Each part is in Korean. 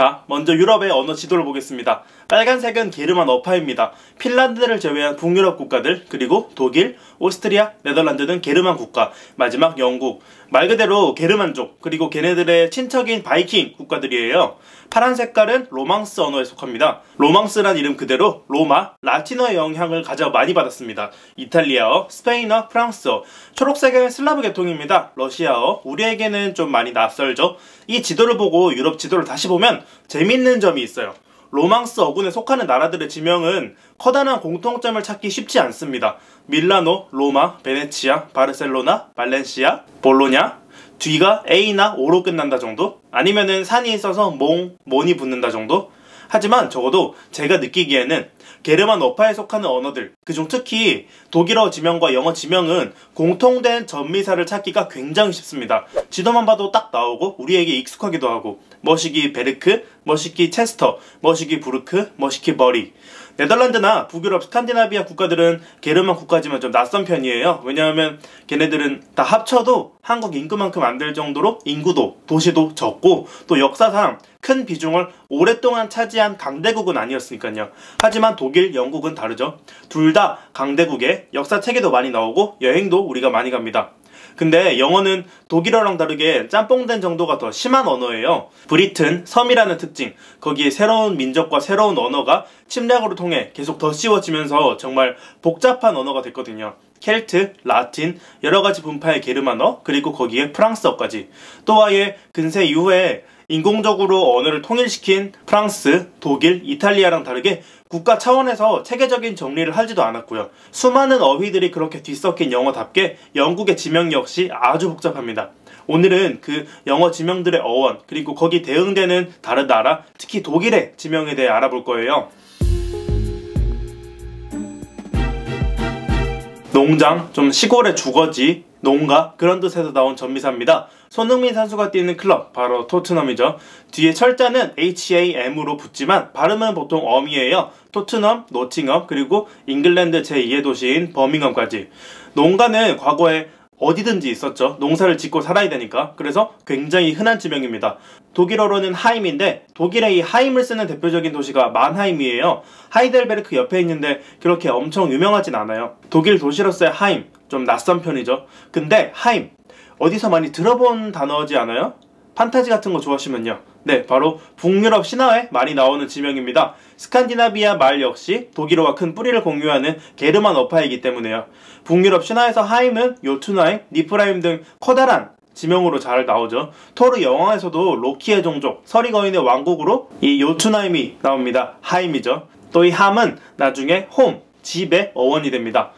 자, 먼저 유럽의 언어 지도를 보겠습니다. 빨간색은 게르만 어파입니다. 핀란드를 제외한 북유럽 국가들, 그리고 독일, 오스트리아, 네덜란드 등 게르만 국가, 마지막 영국. 말 그대로 게르만족, 그리고 걔네들의 친척인 바이킹 국가들이에요. 파란 색깔은 로망스 언어에 속합니다. 로망스란 이름 그대로 로마, 라틴어의 영향을 가장 많이 받았습니다. 이탈리아어, 스페인어, 프랑스어. 초록색은 슬라브 계통입니다. 러시아어, 우리에게는 좀 많이 낯설죠. 이 지도를 보고 유럽 지도를 다시 보면 재밌는 점이 있어요. 로망스 어군에 속하는 나라들의 지명은 커다란 공통점을 찾기 쉽지 않습니다. 밀라노, 로마, 베네치아, 바르셀로나, 발렌시아, 볼로냐, 뒤가 A나 O로 끝난다 정도? 아니면은 산이 있어서 몬이 붙는다 정도? 하지만 적어도 제가 느끼기에는 게르만 어파에 속하는 언어들, 그중 특히 독일어 지명과 영어 지명은 공통된 전미사를 찾기가 굉장히 쉽습니다. 지도만 봐도 딱 나오고 우리에게 익숙하기도 하고, 머시기 베르크, 머시기 체스터, 머시기 부르크, 머시기 버리. 네덜란드나 북유럽 스칸디나비아 국가들은 게르만 국가지만 좀 낯선 편이에요. 왜냐하면 걔네들은 다 합쳐도 한국 인구만큼 안 될 정도로 인구도 도시도 적고 또 역사상 큰 비중을 오랫동안 차지한 강대국은 아니었으니까요. 하지만 독일, 영국은 다르죠. 둘 다 강대국에 역사책에도 많이 나오고 여행도 우리가 많이 갑니다. 근데 영어는 독일어랑 다르게 짬뽕된 정도가 더 심한 언어예요. 브리튼, 섬이라는 특징, 거기에 새로운 민족과 새로운 언어가 침략으로 통해 계속 더 씌워지면서 정말 복잡한 언어가 됐거든요. 켈트, 라틴, 여러가지 분파의 게르만어, 그리고 거기에 프랑스어까지. 또 아예 근세 이후에 인공적으로 언어를 통일시킨 프랑스, 독일, 이탈리아랑 다르게 국가 차원에서 체계적인 정리를 하지도 않았고요. 수많은 어휘들이 그렇게 뒤섞인 영어답게 영국의 지명 역시 아주 복잡합니다. 오늘은 그 영어 지명들의 어원, 그리고 거기 대응되는 다른 나라, 특히 독일의 지명에 대해 알아볼 거예요. 농장, 좀 시골의 주거지, 농가, 그런 뜻에서 나온 전미사입니다. 손흥민 선수가 뛰는 클럽, 바로 토트넘이죠. 뒤에 철자는 HAM으로 붙지만 발음은 보통 엄이에요. 토트넘, 노팅엄, 그리고 잉글랜드 제2의 도시인 버밍엄까지. 농가는 과거에 어디든지 있었죠. 농사를 짓고 살아야 되니까. 그래서 굉장히 흔한 지명입니다. 독일어로는 하임인데 독일의 이 하임을 쓰는 대표적인 도시가 만하임이에요. 하이델베르크 옆에 있는데 그렇게 엄청 유명하진 않아요. 독일 도시로서의 하임, 좀 낯선 편이죠. 근데 하임, 어디서 많이 들어본 단어지 않아요? 판타지 같은 거 좋아하시면요. 네, 바로 북유럽 신화에 많이 나오는 지명입니다. 스칸디나비아 말 역시 독일어와 큰 뿌리를 공유하는 게르만 어파이기 때문에요. 북유럽 신화에서 하임은 요투나임, 니프라임 등 커다란 지명으로 잘 나오죠. 토르 여왕에서도 로키의 종족, 서리거인의 왕국으로 이 요투나임이 나옵니다. 하임이죠. 또 이 함은 나중에 홈, 집의 어원이 됩니다.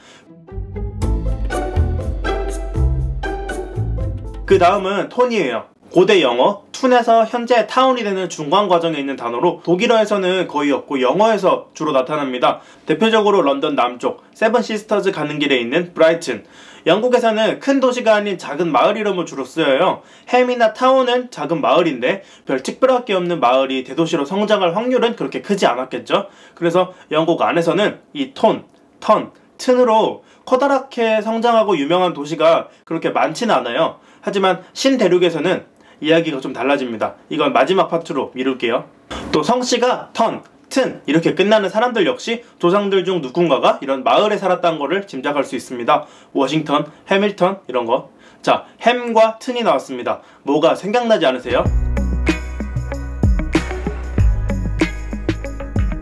그 다음은 톤이에요. 고대 영어, 툰에서 현재 타운이 되는 중간 과정에 있는 단어로 독일어에서는 거의 없고 영어에서 주로 나타납니다. 대표적으로 런던 남쪽, 세븐 시스터즈 가는 길에 있는 브라이튼. 영국에서는 큰 도시가 아닌 작은 마을 이름을 주로 쓰여요. 햄이나 타운은 작은 마을인데 별 특별할 게 없는 마을이 대도시로 성장할 확률은 그렇게 크지 않았겠죠. 그래서 영국 안에서는 이 톤, 턴, 튼으로 커다랗게 성장하고 유명한 도시가 그렇게 많지는 않아요. 하지만 신대륙에서는 이야기가 좀 달라집니다. 이건 마지막 파트로 미룰게요. 또 성씨가 턴, 튼 이렇게 끝나는 사람들 역시 조상들 중 누군가가 이런 마을에 살았다는 거를 짐작할 수 있습니다. 워싱턴, 해밀턴 이런 거. 자, 햄과 튼이 나왔습니다. 뭐가 생각나지 않으세요?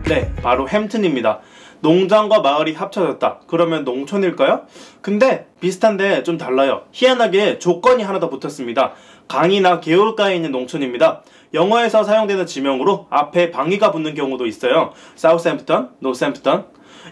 네, 바로 햄튼입니다. 농장과 마을이 합쳐졌다. 그러면 농촌일까요? 근데 비슷한데 좀 달라요. 희한하게 조건이 하나 더 붙었습니다. 강이나 개울가에 있는 농촌입니다. 영어에서 사용되는 지명으로 앞에 방위가 붙는 경우도 있어요. 사우스햄프턴, 노스햄프턴.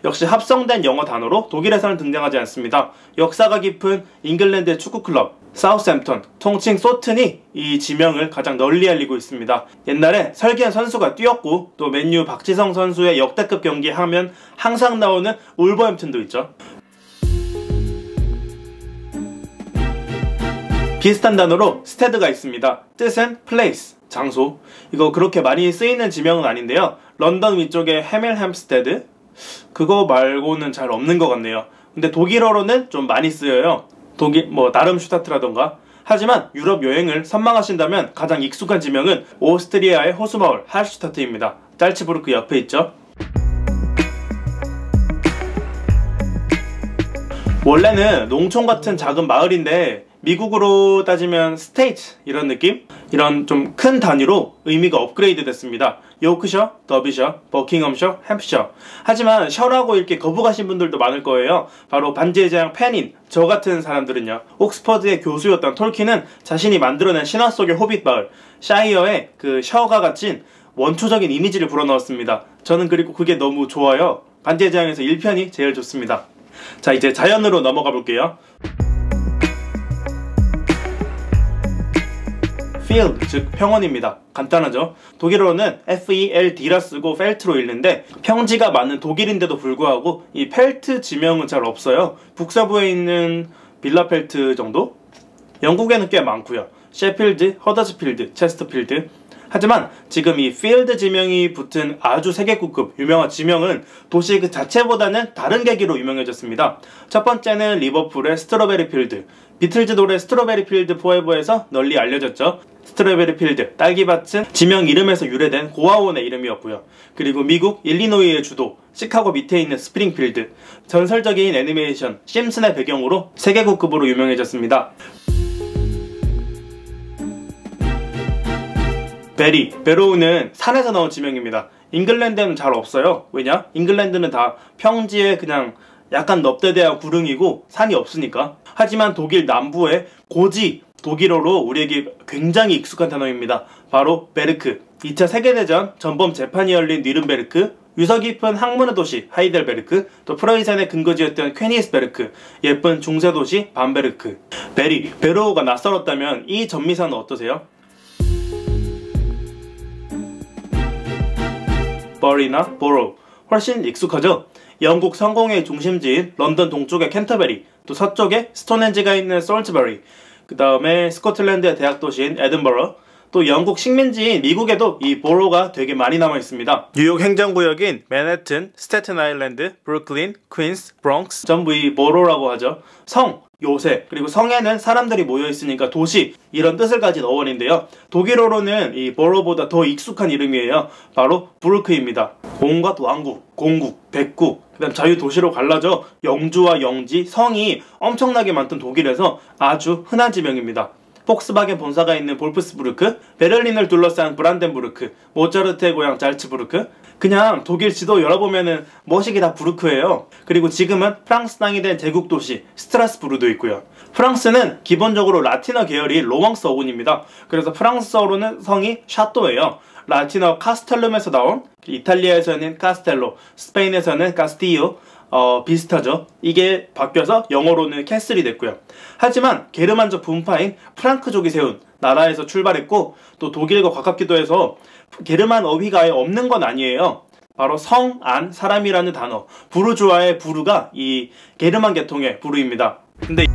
역시 합성된 영어 단어로 독일에서는 등장하지 않습니다. 역사가 깊은 잉글랜드의 축구클럽 사우스햄프턴, 통칭 소튼이 이 지명을 가장 널리 알리고 있습니다. 옛날에 설기현 선수가 뛰었고 또 맨유 박지성 선수의 역대급 경기 하면 항상 나오는 울버햄튼도 있죠. 비슷한 단어로 스테드가 있습니다. 뜻은 place, 장소. 이거 그렇게 많이 쓰이는 지명은 아닌데요. 런던 위쪽에 해밀햄스테드, 그거 말고는 잘 없는 것 같네요. 근데 독일어로는 좀 많이 쓰여요. 독일, 다름슈타트라던가. 하지만 유럽 여행을 선망하신다면 가장 익숙한 지명은 오스트리아의 호수마을 할슈타트입니다. 잘츠부르크 옆에 있죠. 원래는 농촌 같은 작은 마을인데 미국으로 따지면 스테이트 이런 느낌? 이런 좀 큰 단위로 의미가 업그레이드 됐습니다. 요크셔, 더비셔, 버킹엄셔, 햄프셔. 하지만 셔라고 읽기 거부가신 분들도 많을 거예요. 바로 반지의 제왕 팬인 저 같은 사람들은요. 옥스퍼드의 교수였던 톨킨은 자신이 만들어낸 신화 속의 호빗 마을 샤이어에 그 셔가 갇힌 원초적인 이미지를 불어넣었습니다. 저는 그리고 그게 너무 좋아요. 반지의 제왕에서 1편이 제일 좋습니다. 자, 이제 자연으로 넘어가 볼게요. field, 즉 평원입니다. 간단하죠? 독일어로는 F-E-L-D라 쓰고 펠트로 읽는데 평지가 많은 독일인데도 불구하고 이 펠트 지명은 잘 없어요. 북서부에 있는 빌라펠트 정도? 영국에는 꽤 많고요. 셰필드, 허더스필드, 체스터필드. 하지만 지금 이 필드 지명이 붙은 아주 세계국급 유명한 지명은 도시 그 자체보다는 다른 계기로 유명해졌습니다. 첫 번째는 리버풀의 스트로베리 필드, 비틀즈 노래 스트로베리 필드 포에버에서 널리 알려졌죠. 스트로베리 필드, 딸기밭은 지명 이름에서 유래된 고아원의 이름이었고요. 그리고 미국 일리노이의 주도 시카고 밑에 있는 스프링필드, 전설적인 애니메이션 심슨의 배경으로 세계국급으로 유명해졌습니다. 베로우는 산에서 나온 지명입니다. 잉글랜드는 잘 없어요. 왜냐? 잉글랜드는 다 평지에 그냥 약간 넙대대한 구릉이고 산이 없으니까. 하지만 독일 남부의 고지, 독일어로 우리에게 굉장히 익숙한 단어입니다. 바로 베르크. 2차 세계대전 전범 재판이 열린 뉘른베르크, 유서 깊은 학문의 도시 하이델베르크, 또 프로이센의 근거지였던 퀘니스베르크, 예쁜 중세도시 밤베르크. 베로우가 낯설었다면 이 전미사는 어떠세요? 버리나 보로, 훨씬 익숙하죠? 영국 성공의 중심지인 런던 동쪽의 캔터베리, 또 서쪽에 스톤헨지가 있는 솔즈버리, 그 다음에 스코틀랜드의 대학 도시인 에든버러, 또 영국 식민지인 미국에도 이 보로가 되게 많이 남아 있습니다. 뉴욕 행정구역인 맨해튼, 스태튼 아일랜드, 브루클린, 퀸스, 브롱스 전부 이 보로라고 하죠. 성, 요새, 그리고 성에는 사람들이 모여있으니까 도시, 이런 뜻을 가진 어원인데요. 독일어로는 이 보로보다 더 익숙한 이름이에요. 바로 부르크입니다. 온갖 왕국, 공국, 백국, 그 다음 자유도시로 갈라져 영주와 영지, 성이 엄청나게 많던 독일에서 아주 흔한 지명입니다. 폭스바겐 본사가 있는 볼프스부르크, 베를린을 둘러싼 브란덴부르크, 모차르트의 고향 잘츠부르크. 그냥 독일 지도 열어보면은 멋이게 다 부르크예요. 그리고 지금은 프랑스 땅이 된 제국도시 스트라스부르도 있고요. 프랑스는 기본적으로 라틴어 계열이 로망스 어군입니다. 그래서 프랑스어로는 성이 샤또예요. 라틴어 카스텔룸에서 나온, 이탈리아에서는 카스텔로, 스페인에서는 카스티요, 비슷하죠. 이게 바뀌어서 영어로는 캐슬이 됐고요. 하지만 게르만족 분파인 프랑크족이 세운 나라에서 출발했고 또 독일과 가깝기도 해서 게르만 어휘가 아예 없는 건 아니에요. 바로 성, 안, 사람이라는 단어, 부르주아의 부르가 이 게르만 계통의 부르입니다. 근데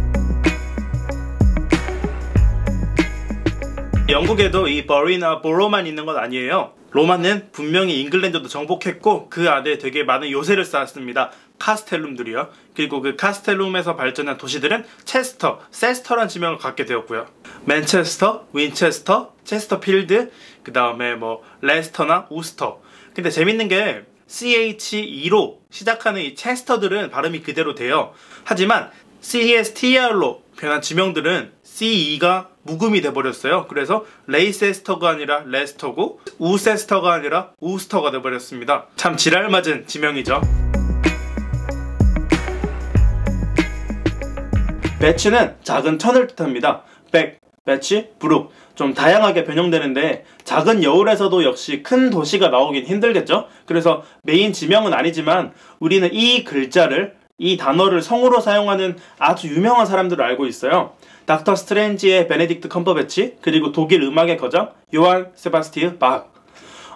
영국에도 이 버리나 보로만 있는 건 아니에요. 로마는 분명히 잉글랜드도 정복했고 그 안에 되게 많은 요새를 쌓았습니다. 카스텔룸들이요. 그리고 그 카스텔룸에서 발전한 도시들은 체스터, 세스터란 지명을 갖게 되었고요. 맨체스터, 윈체스터, 체스터필드, 그 다음에 뭐 레스터나 우스터. 근데 재밌는 게 CH2로 시작하는 이 체스터들은 발음이 그대로 돼요. 하지만 CSTR로 변한 지명들은 CE가 묵음이 돼버렸어요. 그래서 레이세스터가 아니라 레스터고 우세스터가 아니라 우스터가 돼버렸습니다. 참 지랄맞은 지명이죠. 배치는 작은 천을 뜻합니다. 백, 배치, 부룩. 좀 다양하게 변형되는데 작은 여울에서도 역시 큰 도시가 나오긴 힘들겠죠? 그래서 메인 지명은 아니지만 우리는 이 글자를, 이 단어를 성으로 사용하는 아주 유명한 사람들을 알고 있어요. 닥터 스트레인지의 베네딕트 컴버배치, 그리고 독일 음악의 거장 요한 세바스티안 바흐.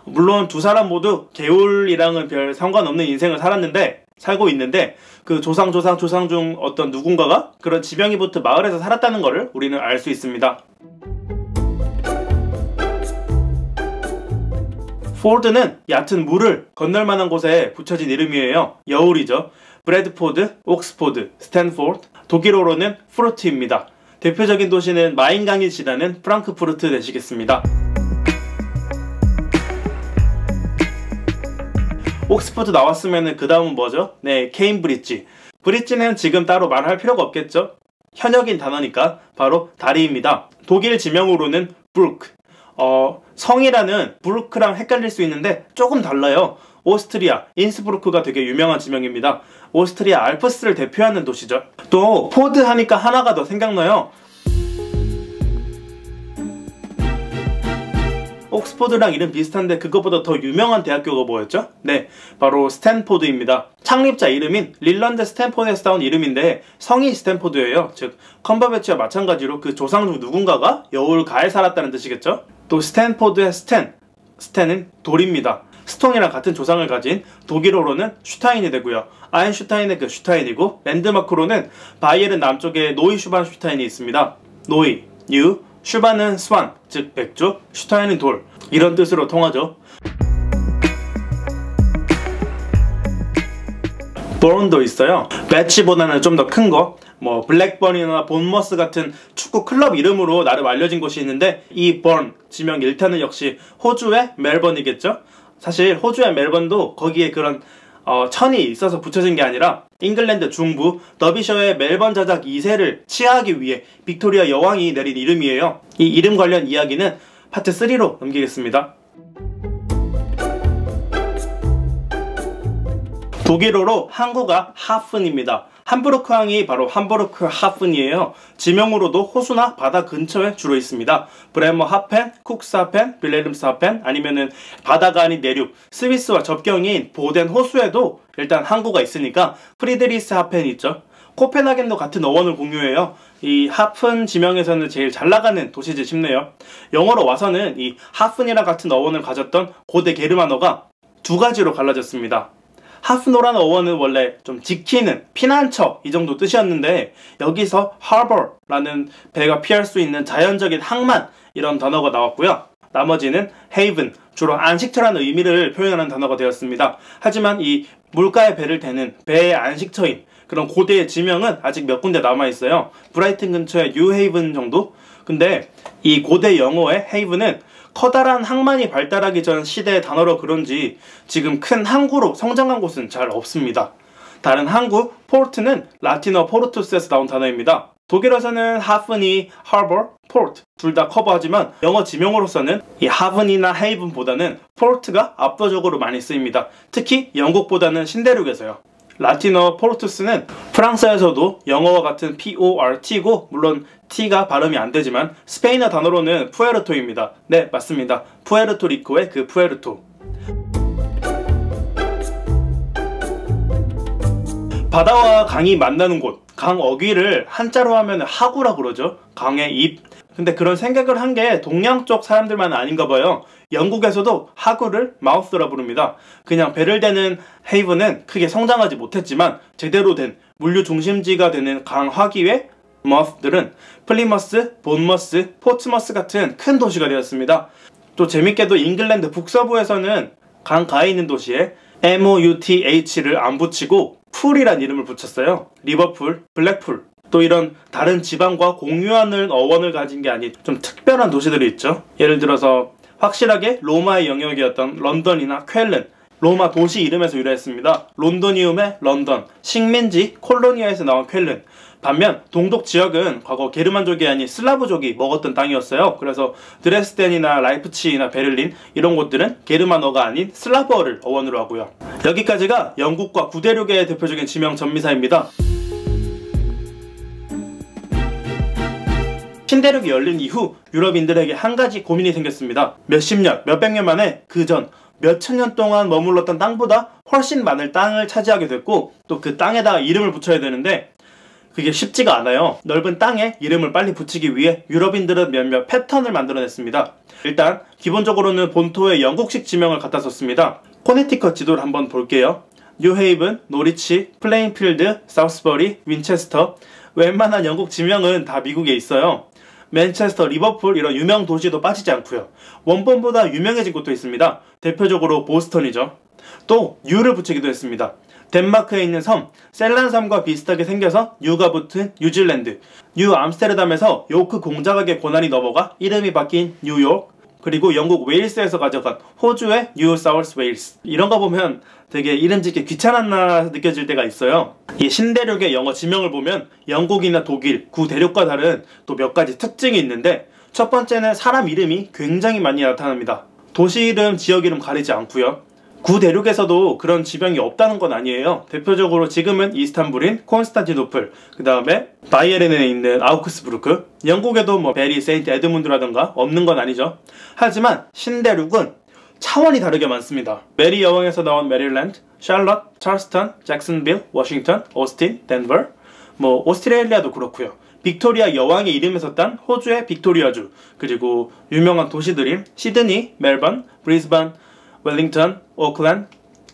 물론 두 사람 모두 개울이랑은 별 상관없는 인생을 살고 있는데 그 조상 중 어떤 누군가가 그런 지명이 붙은 마을에서 살았다는 것을 우리는 알 수 있습니다. 포드는 얕은 물을 건널 만한 곳에 붙여진 이름이에요. 여울이죠. 브래드포드, 옥스포드, 스탠포드, 독일어로는 프루트입니다. 대표적인 도시는 마인강이 지나는 프랑크푸르트 되시겠습니다. 옥스퍼드 나왔으면 그 다음은 뭐죠? 네, 케임브리지. 브릿지는 지금 따로 말할 필요가 없겠죠? 현역인 단어니까 바로 다리입니다. 독일 지명으로는 브루크. 성이라는 브루크랑 헷갈릴 수 있는데 조금 달라요. 오스트리아 인스브루크가 되게 유명한 지명입니다. 오스트리아 알프스를 대표하는 도시죠. 또 포드 하니까 하나가 더 생각나요. 옥스퍼드랑 이름 비슷한데 그것보다 더 유명한 대학교가 뭐였죠? 네, 바로 스탠포드입니다. 창립자 이름인 릴런드 스탠포드에서 따온 이름인데 성이 스탠포드예요. 즉 컴버배치와 마찬가지로 그 조상 중 누군가가 여울가에 살았다는 뜻이겠죠? 또 스탠포드의 스탠은 돌입니다. 스톤이랑 같은 조상을 가진 독일어로는 슈타인이 되고요. 아인슈타인의 그 슈타인이고 랜드마크로는 바이에른 남쪽에 노이슈반슈타인이 있습니다. 노이, 유, 슈반은 스완, 즉 백조, 슈타인은 돌, 이런 뜻으로 통하죠. 버런도 있어요. 배치보다는 좀 더 큰 거, 뭐 블랙번이나 본머스 같은 축구 클럽 이름으로 나름 알려진 곳이 있는데 이 번 지명 1타는 역시 호주의 멜번이겠죠. 사실 호주의 멜번도 거기에 그런 천이 있어서 붙여진 게 아니라 잉글랜드 중부 더비셔의 멜번 자작 2세를 치하하기 위해 빅토리아 여왕이 내린 이름이에요. 이 이름 관련 이야기는 파트 3로 넘기겠습니다. 독일어로 항구가 하픈입니다. 함부르크 항이 바로 함부르크 하픈이에요. 지명으로도 호수나 바다 근처에 주로 있습니다. 브레머 하펜, 쿡스 하펜, 빌레름스 하펜, 아니면은 바다가 아닌 내륙, 스위스와 접경인 보덴 호수에도 일단 항구가 있으니까 프리드리스 하펜이 있죠. 코펜하겐도 같은 어원을 공유해요. 이 하픈 지명에서는 제일 잘 나가는 도시지 싶네요. 영어로 와서는 이 하픈이랑 같은 어원을 가졌던 고대 게르만어가 두 가지로 갈라졌습니다. 하프노라는 어원은 원래 좀 지키는, 피난처 이 정도 뜻이었는데 여기서 harbor라는 배가 피할 수 있는 자연적인 항만 이런 단어가 나왔고요. 나머지는 haven, 주로 안식처라는 의미를 표현하는 단어가 되었습니다. 하지만 이 물가에 배를 대는 배의 안식처인 그런 고대의 지명은 아직 몇 군데 남아있어요. 브라이튼 근처의 뉴헤이븐 정도? 근데 이 고대 영어의 haven은 커다란 항만이 발달하기 전 시대의 단어로 그런지 지금 큰 항구로 성장한 곳은 잘 없습니다. 다른 항구, 포르트는 라틴어 포르투스에서 나온 단어입니다. 독일어에서는 하프니, 하버, 포르트 둘 다 커버하지만 영어 지명으로서는 이 하븐이나 헤이븐보다는 포르트가 압도적으로 많이 쓰입니다. 특히 영국보다는 신대륙에서요. 라틴어 포르투스는 프랑스에서도 영어와 같은 PORT고 물론 T가 발음이 안 되지만 스페인어 단어로는 푸에르토입니다. 네, 맞습니다. 푸에르토리코의 그 푸에르토. 바다와 강이 만나는 곳, 강 어귀를 한자로 하면 하구라 그러죠. 강의 입. 근데 그런 생각을 한 게 동양 쪽 사람들만 아닌가 봐요. 영국에서도 하구를 마우스라 부릅니다. 그냥 배를 대는 헤이븐은 크게 성장하지 못했지만 제대로 된 물류 중심지가 되는 강 하기의 머스들은 플리머스, 본머스, 포츠머스 같은 큰 도시가 되었습니다. 또 재밌게도 잉글랜드 북서부에서는 강가에 있는 도시에 MOUTH를 안 붙이고 풀이란 이름을 붙였어요. 리버풀, 블랙풀. 또 이런 다른 지방과 공유하는 어원을 가진 게 아닌 좀 특별한 도시들이 있죠. 예를 들어서 확실하게 로마의 영역이었던 런던이나 쾰른, 로마 도시 이름에서 유래했습니다. 론도니움의 런던, 식민지 콜로니아에서 나온 쾰른. 반면 동독 지역은 과거 게르만족이 아닌 슬라브족이 먹었던 땅이었어요. 그래서 드레스덴이나 라이프치히나 베를린 이런 곳들은 게르만어가 아닌 슬라브어를 어원으로 하고요. 여기까지가 영국과 구대륙의 대표적인 지명 전미사입니다. 신대륙이 열린 이후 유럽인들에게 한 가지 고민이 생겼습니다. 몇십 년, 몇백 년 만에 그전 몇천 년 동안 머물렀던 땅보다 훨씬 많은 땅을 차지하게 됐고 또 그 땅에다가 이름을 붙여야 되는데 그게 쉽지가 않아요. 넓은 땅에 이름을 빨리 붙이기 위해 유럽인들은 몇몇 패턴을 만들어냈습니다. 일단 기본적으로는 본토에 영국식 지명을 갖다 썼습니다. 코네티컷 지도를 한번 볼게요. 뉴헤이븐, 노리치, 플레인필드, 사우스버리, 윈체스터. 웬만한 영국 지명은 다 미국에 있어요. 맨체스터, 리버풀 이런 유명 도시도 빠지지 않고요. 원본보다 유명해진 곳도 있습니다. 대표적으로 보스턴이죠. 또 U를 붙이기도 했습니다. 덴마크에 있는 섬 셀란 섬과 비슷하게 생겨서 뉴가 붙은 뉴질랜드, 뉴 암스테르담에서 요크 공작에게 고난이 넘어가 이름이 바뀐 뉴욕, 그리고 영국 웨일스에서 가져간 호주의 뉴 사우스 웨일스. 이런 거 보면 되게 이름 짓기 귀찮았나 느껴질 때가 있어요. 이 신대륙의 영어 지명을 보면 영국이나 독일, 구대륙과 다른 또 몇 가지 특징이 있는데, 첫 번째는 사람 이름이 굉장히 많이 나타납니다. 도시 이름, 지역 이름 가리지 않고요. 구대륙에서도 그런 지명이 없다는 건 아니에요. 대표적으로 지금은 이스탄불인 콘스탄티노플, 그 다음에 바이에른에 있는 아우크스부르크, 영국에도 뭐 베리, 세인트 에드문드라던가 없는 건 아니죠. 하지만 신대륙은 차원이 다르게 많습니다. 메리 여왕에서 나온 메릴랜드, 샬럿, 찰스턴, 잭슨빌, 워싱턴, 오스틴, 덴버, 뭐 오스트레일리아도 그렇고요. 빅토리아 여왕의 이름에서 딴 호주의 빅토리아주, 그리고 유명한 도시들인 시드니, 멜번, 브리즈번, 웰링턴, 오클랜드,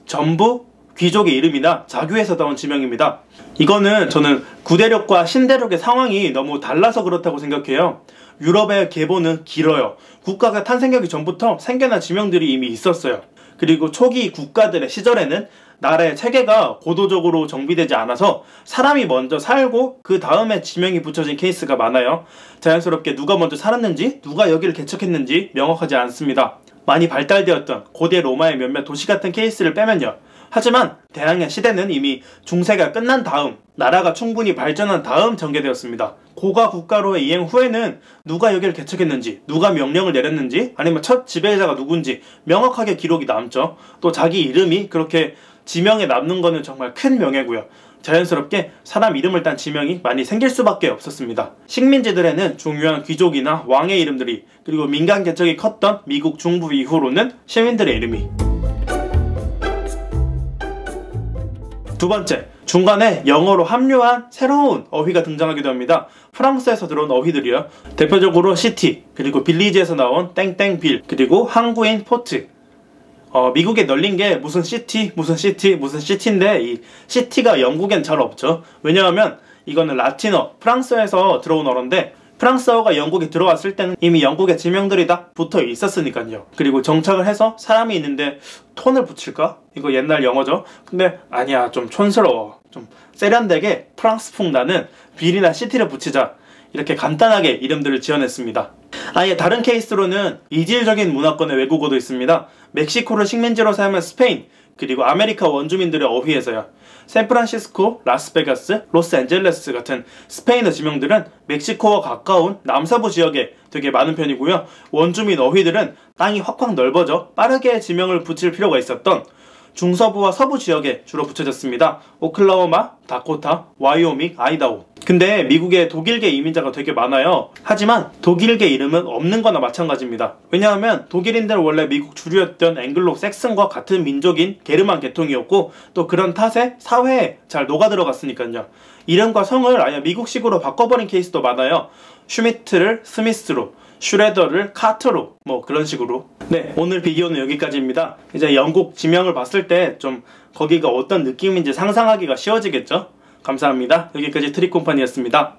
전부 귀족의 이름이나 자규에서 따온 지명입니다. 이거는 저는 구대륙과 신대륙의 상황이 너무 달라서 그렇다고 생각해요. 유럽의 계보는 길어요. 국가가 탄생하기 전부터 생겨난 지명들이 이미 있었어요. 그리고 초기 국가들의 시절에는 나라의 체계가 고도적으로 정비되지 않아서 사람이 먼저 살고 그 다음에 지명이 붙여진 케이스가 많아요. 자연스럽게 누가 먼저 살았는지, 누가 여기를 개척했는지 명확하지 않습니다. 많이 발달되었던 고대 로마의 몇몇 도시 같은 케이스를 빼면요. 하지만 대항해 시대는 이미 중세가 끝난 다음, 나라가 충분히 발전한 다음 전개되었습니다. 고가 국가로의 이행 후에는 누가 여기를 개척했는지, 누가 명령을 내렸는지, 아니면 첫 지배자가 누군지 명확하게 기록이 남죠. 또 자기 이름이 그렇게 지명에 남는 거는 정말 큰 명예고요. 자연스럽게 사람 이름을 딴 지명이 많이 생길 수밖에 없었습니다. 식민지들에는 중요한 귀족이나 왕의 이름들이, 그리고 민간 개척이 컸던 미국 중부 이후로는 시민들의 이름이. 두 번째, 중간에 영어로 합류한 새로운 어휘가 등장하기도 합니다. 프랑스에서 들어온 어휘들이요. 대표적으로 시티, 그리고 빌리지에서 나온 땡땡빌, 그리고 항구인 포트. 미국에 널린 게 무슨 시티, 무슨 시티, 무슨 시티인데 이 시티가 영국엔 잘 없죠. 왜냐하면 이거는 라틴어, 프랑스에서 들어온 어인데 프랑스어가 영국에 들어왔을 때는 이미 영국의 지명들이 다 붙어 있었으니까요. 그리고 정착을 해서 사람이 있는데 톤을 붙일까? 이거 옛날 영어죠. 근데 아니야, 좀 촌스러워. 좀 세련되게 프랑스풍 나는 빌이나 시티를 붙이자. 이렇게 간단하게 이름들을 지어냈습니다. 아예 다른 케이스로는 이질적인 문화권의 외국어도 있습니다. 멕시코를 식민지로 사용한 스페인, 그리고 아메리카 원주민들의 어휘에서요. 샌프란시스코, 라스베가스, 로스앤젤레스 같은 스페인어 지명들은 멕시코와 가까운 남서부 지역에 되게 많은 편이고요. 원주민 어휘들은 땅이 확확 넓어져 빠르게 지명을 붙일 필요가 있었던 중서부와 서부 지역에 주로 붙여졌습니다. 오클라호마, 다코타, 와이오밍, 아이다호. 근데 미국에 독일계 이민자가 되게 많아요. 하지만 독일계 이름은 없는 거나 마찬가지입니다. 왜냐하면 독일인들은 원래 미국 주류였던 앵글로 섹슨과 같은 민족인 게르만 계통이었고, 또 그런 탓에 사회에 잘 녹아들어갔으니까요. 이름과 성을 아예 미국식으로 바꿔버린 케이스도 많아요. 슈미트를 스미스로, 슈레더를 카트로, 뭐 그런 식으로. 네, 오늘 비디오는 여기까지입니다. 이제 영국 지명을 봤을 때 좀 거기가 어떤 느낌인지 상상하기가 쉬워지겠죠? 감사합니다. 여기까지 트릭 콤퍼니였습니다.